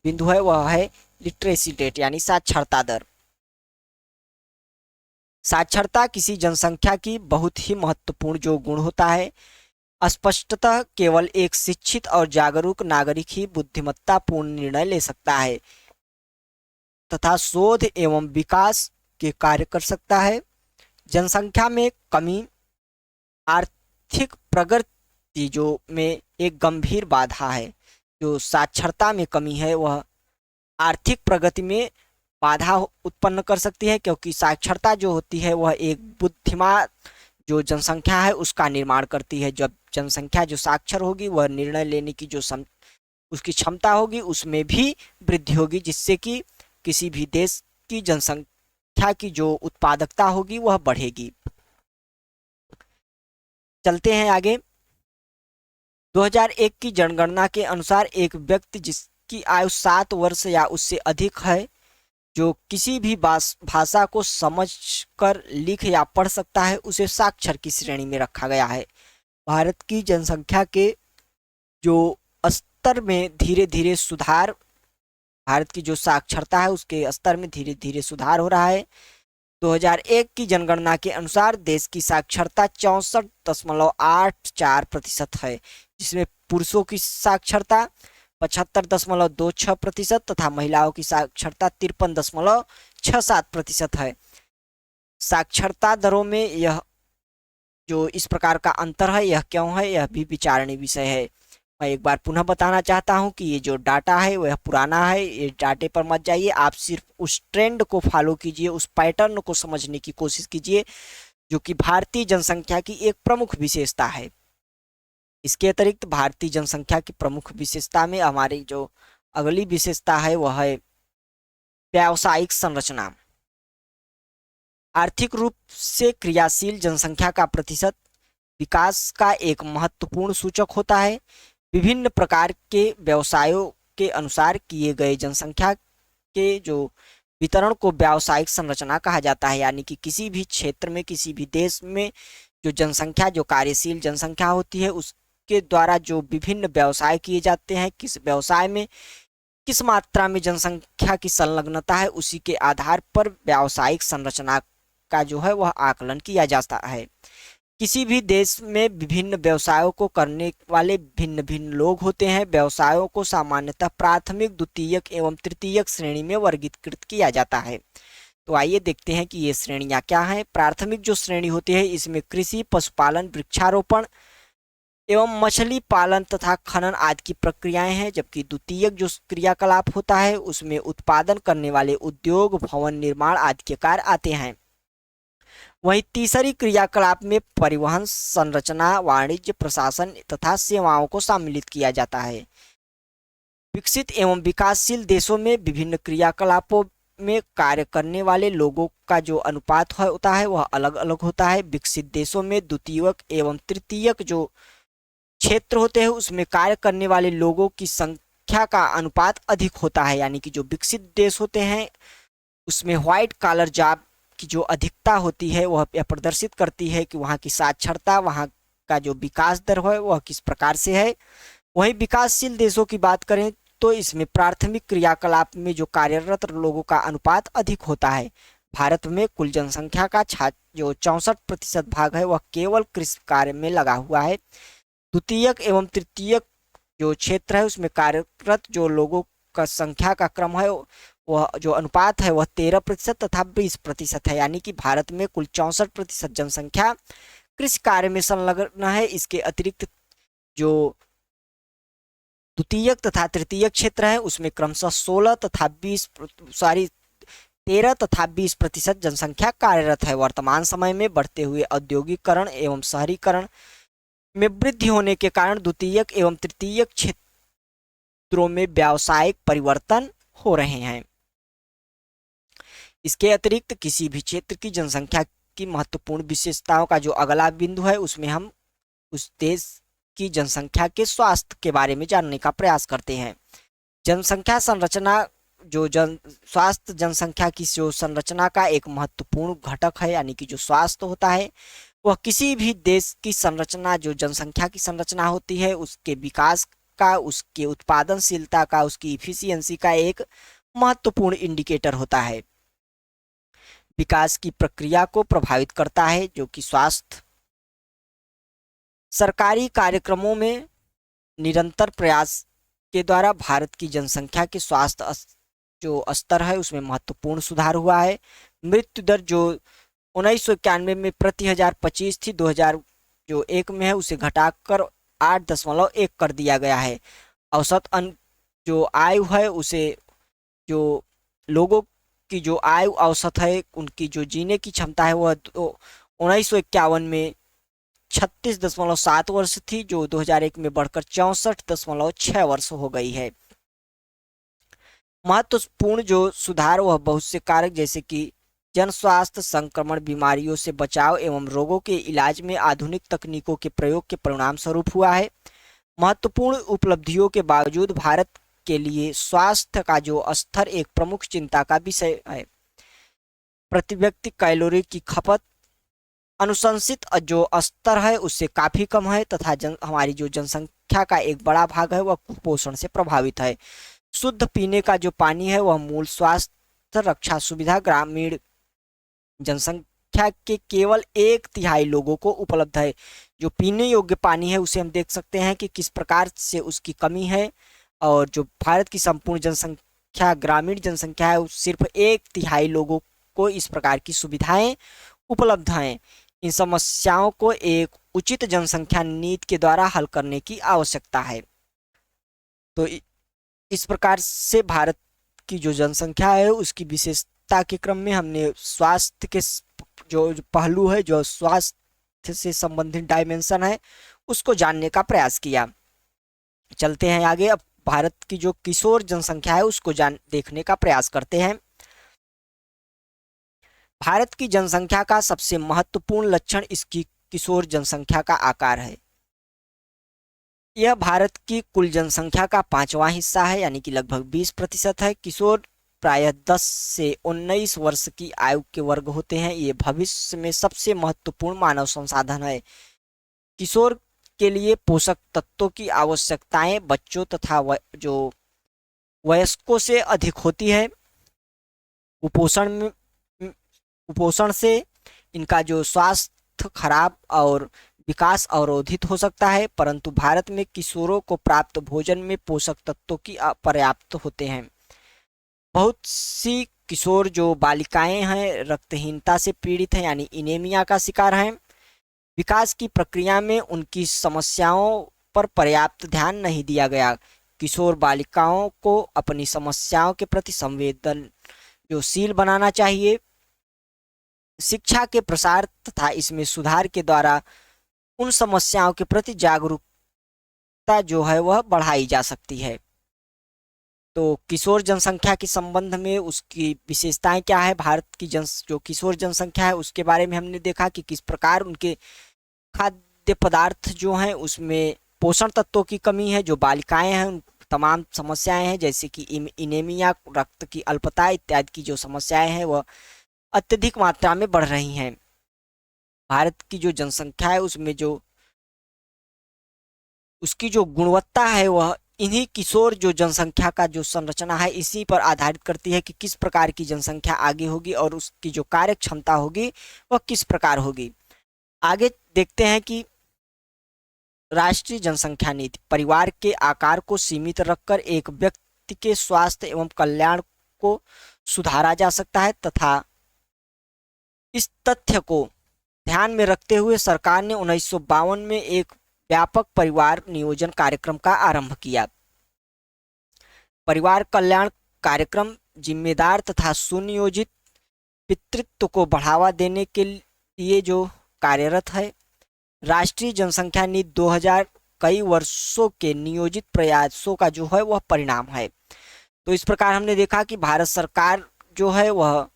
बिंदु है वह है लिटरेसी रेट यानी साक्षरता दर। साक्षरता किसी जनसंख्या की बहुत ही महत्वपूर्ण जो गुण होता है। स्पष्टतः केवल एक शिक्षित और जागरूक नागरिक ही बुद्धिमत्तापूर्ण निर्णय ले सकता है तथा शोध एवं विकास के कार्य कर सकता है। जनसंख्या में कमी आर्थिक प्रगति जो में एक गंभीर बाधा है। जो साक्षरता में कमी है वह आर्थिक प्रगति में बाधा उत्पन्न कर सकती है, क्योंकि साक्षरता जो होती है वह एक बुद्धिमान जो जनसंख्या है उसका निर्माण करती है। जब जनसंख्या जो साक्षर होगी वह निर्णय लेने की जो उसकी क्षमता होगी उसमें भी वृद्धि होगी, जिससे कि किसी भी देश की जनसंख्या की जो उत्पादकता होगी वह बढ़ेगी। चलते हैं आगे। 2001 की जनगणना के अनुसार एक व्यक्ति जिसकी आयु 7 वर्ष या उससे अधिक है, जो किसी भी भाषा को समझकर लिख या पढ़ सकता है, उसे साक्षर की श्रेणी में रखा गया है। भारत की जनसंख्या के जो स्तर में धीरे धीरे सुधार, भारत की जो साक्षरता है उसके स्तर में धीरे धीरे सुधार हो रहा है। 2001 की जनगणना के अनुसार देश की साक्षरता 64.84% है, जिसमें पुरुषों की साक्षरता 75.26% तथा महिलाओं की साक्षरता 53.67% है। साक्षरता दरों में यह जो इस प्रकार का अंतर है यह क्यों है, यह भी विचारणीय विषय है। मैं एक बार पुनः बताना चाहता हूं कि ये जो डाटा है वह पुराना है, ये डाटे पर मत जाइए, आप सिर्फ उस ट्रेंड को फॉलो कीजिए, उस पैटर्न को समझने की कोशिश कीजिए जो कि भारतीय जनसंख्या की एक प्रमुख विशेषता है। इसके अतिरिक्त भारतीय जनसंख्या की प्रमुख विशेषता में हमारी जो अगली विशेषता है वह है व्यावसायिक संरचना। आर्थिक रूप से क्रियाशील जनसंख्या का प्रतिशत विकास का एक महत्वपूर्ण सूचक होता है। विभिन्न प्रकार के व्यवसायों के अनुसार किए गए जनसंख्या के जो वितरण को व्यावसायिक संरचना कहा जाता है, यानी कि किसी भी क्षेत्र में, किसी भी देश में जो जनसंख्या, जो कार्यशील जनसंख्या होती है उसके द्वारा जो विभिन्न व्यवसाय किए जाते हैं, किस व्यवसाय में किस मात्रा में जनसंख्या की संलग्नता है, उसी के आधार पर व्यावसायिक संरचना का जो है वह आकलन किया जाता है। किसी भी देश में विभिन्न व्यवसायों को करने वाले भिन्न भिन्न लोग होते हैं। व्यवसायों को सामान्यतः प्राथमिक, द्वितीयक एवं तृतीयक श्रेणी में वर्गीकृत किया जाता है। तो आइए देखते हैं कि ये श्रेणियां क्या हैं। प्राथमिक जो श्रेणी होती है इसमें कृषि, पशुपालन, वृक्षारोपण एवं मछली पालन तथा खनन आदि की प्रक्रियाएं हैं। जबकि द्वितीयक जो क्रियाकलाप होता है उसमें उत्पादन करने वाले उद्योग, भवन निर्माण आदि के कार्य आते हैं। वहीं तीसरी क्रियाकलाप में परिवहन, संरचना, वाणिज्य, प्रशासन तथा सेवाओं को सम्मिलित किया जाता है। विकसित एवं विकासशील देशों में विभिन्न क्रियाकलापों में कार्य करने वाले लोगों का जो अनुपात होता है वह अलग अलग होता है। विकसित देशों में द्वितीयक एवं तृतीयक जो क्षेत्र होते हैं उसमें कार्य करने वाले लोगों की संख्या का अनुपात अधिक होता है, यानी कि जो विकसित देश होते हैं उसमें व्हाइट कॉलर जॉब की जो अधिकता होती है वह प्रदर्शित करती है कि वहाँ की साक्षरता, वहाँ का जो विकास दर है वह किस प्रकार से है। वहीं विकासशील देशों की बात करें तो इसमें प्राथमिक क्रियाकलाप में जो कार्यरत लोगों का अनुपात अधिक होता है। भारत में कुल जनसंख्या का जो 64% भाग है वह केवल कृषि कार्य में लगा हुआ है। द्वितीयक एवं तृतीयक जो क्षेत्र है उसमें कार्यरत जो लोगों का संख्या का क्रम है वह जो अनुपात है वह 13% तथा 20% है, यानी कि भारत में कुल 64% जनसंख्या कृषि कार्य में संलग्न है। इसके अतिरिक्त जो द्वितीयक तथा तृतीयक क्षेत्र है उसमें क्रमशः 13 तथा 20% जनसंख्या कार्यरत है। वर्तमान समय में बढ़ते हुए औद्योगिकरण एवं शहरीकरण में वृद्धि होने के कारण द्वितीयक एवं तृतीयक क्षेत्रों में व्यावसायिक परिवर्तन हो रहे हैं। इसके अतिरिक्त किसी भी क्षेत्र की जनसंख्या की महत्वपूर्ण विशेषताओं का जो अगला बिंदु है उसमें हम उस देश की जनसंख्या के स्वास्थ्य के बारे में जानने का प्रयास करते हैं। जनसंख्या संरचना जो स्वास्थ्य जनसंख्या की जो संरचना का एक महत्वपूर्ण घटक है, यानी कि जो स्वास्थ्य होता है वह किसी भी देश की संरचना, जो जनसंख्या की संरचना होती है उसके विकास का, उसके उत्पादनशीलता का, उसकी इफिशियंसी का एक महत्वपूर्ण इंडिकेटर होता है। विकास की प्रक्रिया को प्रभावित करता है जो कि स्वास्थ्य। सरकारी कार्यक्रमों में निरंतर प्रयास के द्वारा भारत की जनसंख्या के स्वास्थ्य जो स्तर है उसमें महत्वपूर्ण सुधार हुआ है। मृत्यु दर जो 1991 में प्रति 1025 थी, 2001 में है उसे घटाकर 8.1 कर दिया गया है। औसत जो आयु है उसे, जो लोगों की जो आयु औसत है उनकी जो जीने की क्षमता है वह 1951 में 36.7 वर्ष थी, जो 2001 में बढ़कर 64.6 वर्ष हो गई है। महत्वपूर्ण जो सुधार वह बहुत से कारक जैसे कि जन स्वास्थ्य, संक्रमण, बीमारियों से बचाव एवं रोगों के इलाज में आधुनिक तकनीकों के प्रयोग के परिणाम स्वरूप हुआ है। महत्वपूर्ण उपलब्धियों के बावजूद भारत के लिए स्वास्थ्य का जो स्तर एक प्रमुख चिंता का विषय है। प्रति व्यक्ति कैलोरी की खपत अनुशंसित जो स्तर है उससे काफी कम है, तथा हमारी जो जनसंख्या का एक बड़ा भाग है वह कुपोषण से प्रभावित है। शुद्ध पीने का जो पानी है वह मूल स्वास्थ्य रक्षा सुविधा ग्रामीण जनसंख्या के केवल 1/3 लोगों को उपलब्ध है। जो पीने योग्य पानी है उसे हम देख सकते हैं कि किस प्रकार से उसकी कमी है, और जो भारत की संपूर्ण जनसंख्या ग्रामीण जनसंख्या है सिर्फ 1/3 लोगों को इस प्रकार की सुविधाएं उपलब्ध हैं। इन समस्याओं को एक उचित जनसंख्या नीति के द्वारा हल करने की आवश्यकता है। तो इस प्रकार से भारत की जो जनसंख्या है उसकी विशेषता के क्रम में हमने स्वास्थ्य के जो पहलू है, जो स्वास्थ्य से संबंधित डायमेंशन है, उसको जानने का प्रयास किया। चलते हैं आगे, अब भारत की जो किशोर जनसंख्या है उसको देखने का प्रयास करते हैं। भारत की जनसंख्या का सबसे महत्वपूर्ण लक्षण इसकी किशोर जनसंख्या का आकार है। यह भारत की कुल जनसंख्या का 5वां हिस्सा है, यानी कि लगभग 20% है। किशोर प्रायः 10 से 19 वर्ष की आयु के वर्ग होते हैं। ये भविष्य में सबसे महत्वपूर्ण मानव संसाधन है। किशोर के लिए पोषक तत्वों की आवश्यकताएं बच्चों तथा जो वयस्कों से अधिक होती है। कुपोषण से इनका जो स्वास्थ्य खराब और विकास अवरोधित हो सकता है, परंतु भारत में किशोरों को प्राप्त भोजन में पोषक तत्वों की पर्याप्त होते हैं। बहुत सी किशोर जो बालिकाएं हैं रक्तहीनता से पीड़ित हैं, यानी इनेमिया का शिकार हैं। विकास की प्रक्रिया में उनकी समस्याओं पर पर्याप्त ध्यान नहीं दिया गया। किशोर बालिकाओं को अपनी समस्याओं के प्रति संवेदनशील बनाना चाहिए। शिक्षा के प्रसार तथा इसमें सुधार के द्वारा उन समस्याओं के प्रति जागरूकता जो है वह बढ़ाई जा सकती है। तो किशोर जनसंख्या के संबंध में उसकी विशेषताएं क्या है, भारत की जो किशोर जनसंख्या है उसके बारे में हमने देखा कि किस प्रकार उनके खाद्य पदार्थ जो हैं उसमें पोषण तत्वों की कमी है। जो बालिकाएं हैं उन तमाम समस्याएं हैं जैसे कि इनेमिया, रक्त की अल्पता इत्यादि की जो समस्याएं हैं वह अत्यधिक मात्रा में बढ़ रही हैं। भारत की जो जनसंख्या है उसमें जो उसकी जो गुणवत्ता है वह इन्हीं किशोर जो जनसंख्या का जो संरचना है इसी पर आधारित करती है कि किस प्रकार की जनसंख्या आगे होगी और उसकी जो कार्य क्षमता होगी वह किस प्रकार होगी। आगे देखते हैं कि राष्ट्रीय जनसंख्या नीति परिवार के आकार को सीमित रखकर एक व्यक्ति के स्वास्थ्य एवं कल्याण को सुधारा जा सकता है, तथा इस तथ्य को ध्यान में रखते हुए सरकार ने 1952 में एक व्यापक परिवार नियोजन कार्यक्रम का आरंभ किया। परिवार कल्याण कार्यक्रम जिम्मेदार तथा सुनियोजित पितृत्व को बढ़ावा देने के लिए जो कार्यरत है। राष्ट्रीय जनसंख्या नीति 2000 कई वर्षों के नियोजित प्रयासों का जो है वह परिणाम है। तो इस प्रकार हमने देखा कि भारत सरकार जो है वह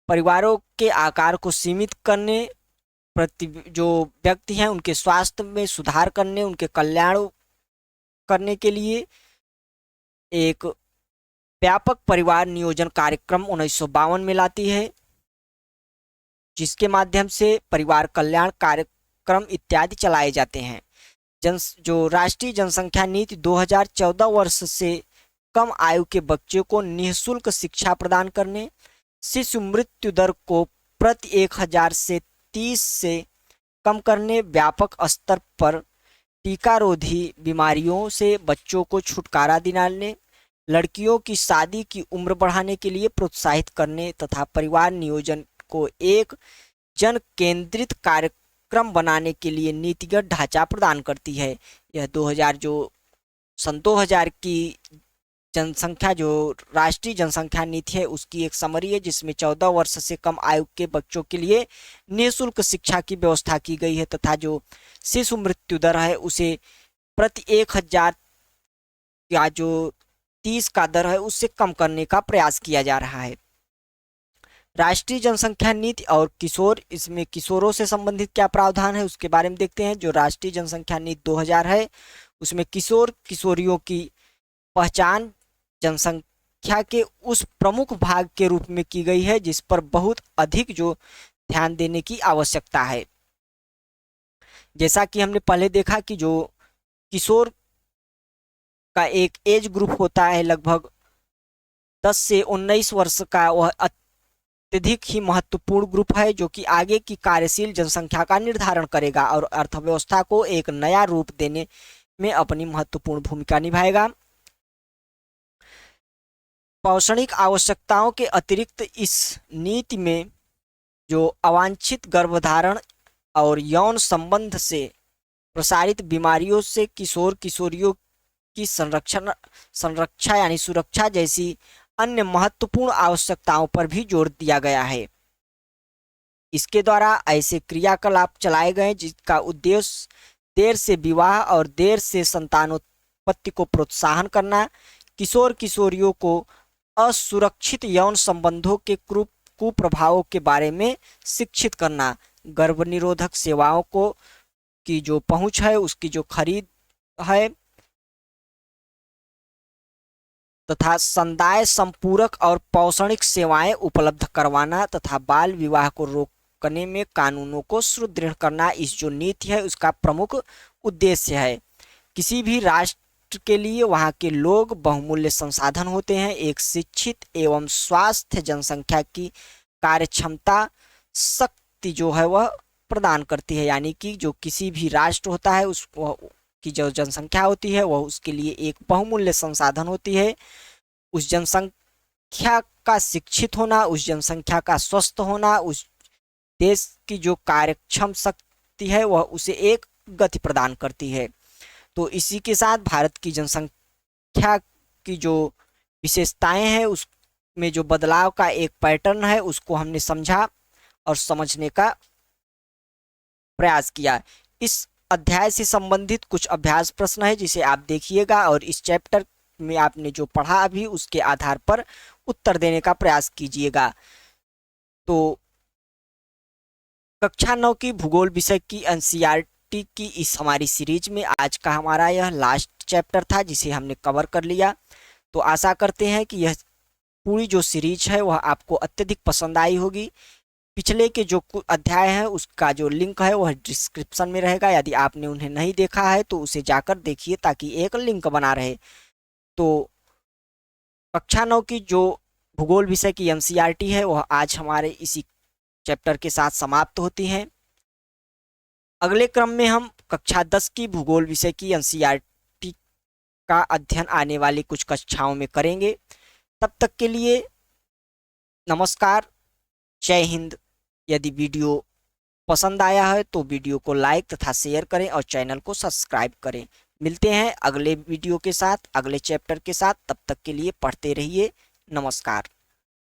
परिवारों के आकार को सीमित करने, प्रति जो व्यक्ति हैं उनके स्वास्थ्य में सुधार करने, उनके कल्याण करने के लिए एक व्यापक परिवार नियोजन कार्यक्रम 1952 में लाती है, जिसके माध्यम से परिवार कल्याण कार्यक्रम इत्यादि चलाए जाते हैं। जो राष्ट्रीय जनसंख्या नीति 2014 वर्ष से कम आयु के बच्चों को निःशुल्क शिक्षा प्रदान करने, शिशु मृत्यु दर को प्रति 1000 से 30 से कम करने, व्यापक स्तर पर टीकारोधी बीमारियों से बच्चों को छुटकारा दिलाने, लड़कियों की शादी की उम्र बढ़ाने के लिए प्रोत्साहित करने तथा परिवार नियोजन को एक जन केंद्रित कार्यक्रम बनाने के लिए नीतिगत ढांचा प्रदान करती है। यह 2000 की जनसंख्या जो राष्ट्रीय जनसंख्या नीति है उसकी एक समरी है, जिसमें 14 वर्ष से कम आयु के बच्चों के लिए निःशुल्क शिक्षा की व्यवस्था की गई है, तथा जो शिशु मृत्यु दर है उसे प्रति 1000 या जो 30 का दर है उससे कम करने का प्रयास किया जा रहा है। राष्ट्रीय जनसंख्या नीति और किशोर, इसमें किशोरों से संबंधित क्या प्रावधान है उसके बारे में देखते हैं। जो राष्ट्रीय जनसंख्या नीति 2000 है उसमें किशोर किशोरियों की पहचान जनसंख्या के उस प्रमुख भाग के रूप में की गई है जिस पर बहुत अधिक जो ध्यान देने की आवश्यकता है। जैसा कि हमने पहले देखा कि जो किशोर का एक एज ग्रुप होता है लगभग 10 से 19 वर्ष का, वह अत्यधिक ही महत्वपूर्ण ग्रुप है जो कि आगे की कार्यशील जनसंख्या का निर्धारण करेगा और अर्थव्यवस्था को एक नया रूप देने में अपनी महत्वपूर्ण भूमिका निभाएगा। पौषणिक आवश्यकताओं के अतिरिक्त इस नीति में जो अवांछित गर्भधारण और यौन संबंध से प्रसारित बीमारियों से किशोर किशोरियों की संरक्षा यानी सुरक्षा जैसी अन्य महत्वपूर्ण आवश्यकताओं पर भी जोर दिया गया है। इसके द्वारा ऐसे क्रियाकलाप चलाए गए जिसका उद्देश्य देर से विवाह और देर से संतानोत्पत्ति को प्रोत्साहन करना, किशोर किशोरियों को असुरक्षित यौन संबंधों के कुप्रभावों के बारे में शिक्षित करना, गर्भनिरोधक सेवाओं को की जो पहुंच है उसकी जो खरीद है, तथा समुदाय संपूरक और पौषणिक सेवाएं उपलब्ध करवाना तथा बाल विवाह को रोकने में कानूनों को सुदृढ़ करना इस जो नीति है उसका प्रमुख उद्देश्य है। किसी भी राष्ट्र के लिए वहाँ के लोग बहुमूल्य संसाधन होते हैं। एक शिक्षित एवं स्वास्थ्य जनसंख्या की कार्यक्षमता शक्ति जो है वह प्रदान करती है, यानी कि जो किसी भी राष्ट्र होता है उस की जो जनसंख्या होती है वह उसके लिए एक बहुमूल्य संसाधन होती है। उस जनसंख्या का शिक्षित होना, उस जनसंख्या का स्वस्थ होना, उस देश की जो कार्यक्षम शक्ति है वह उसे एक गति प्रदान करती है। तो इसी के साथ भारत की जनसंख्या की जो विशेषताएं हैं उसमें जो बदलाव का एक पैटर्न है उसको हमने समझा और समझने का प्रयास किया। इस अध्याय से संबंधित कुछ अभ्यास प्रश्न है जिसे आप देखिएगा और इस चैप्टर में आपने जो पढ़ा अभी उसके आधार पर उत्तर देने का प्रयास कीजिएगा। तो कक्षा 9 की भूगोल विषय की एनसीईआरटी की इस हमारी सीरीज में आज का हमारा यह लास्ट चैप्टर था जिसे हमने कवर कर लिया। तो आशा करते हैं कि यह पूरी जो सीरीज है वह आपको अत्यधिक पसंद आई होगी। पिछले के जो अध्याय है उसका जो लिंक है वह डिस्क्रिप्शन में रहेगा, यदि आपने उन्हें नहीं देखा है तो उसे जाकर देखिए ताकि एक लिंक बना रहे। तो कक्षा 9 की जो भूगोल विषय की एनसीईआरटी है वह आज हमारे इसी चैप्टर के साथ समाप्त होती है। अगले क्रम में हम कक्षा 10 की भूगोल विषय की एनसीईआरटी का अध्ययन आने वाली कुछ कक्षाओं में करेंगे। तब तक के लिए नमस्कार, जय हिंद। यदि वीडियो पसंद आया है तो वीडियो को लाइक तथा शेयर करें और चैनल को सब्सक्राइब करें। मिलते हैं अगले वीडियो के साथ, अगले चैप्टर के साथ। तब तक के लिए पढ़ते रहिए। नमस्कार।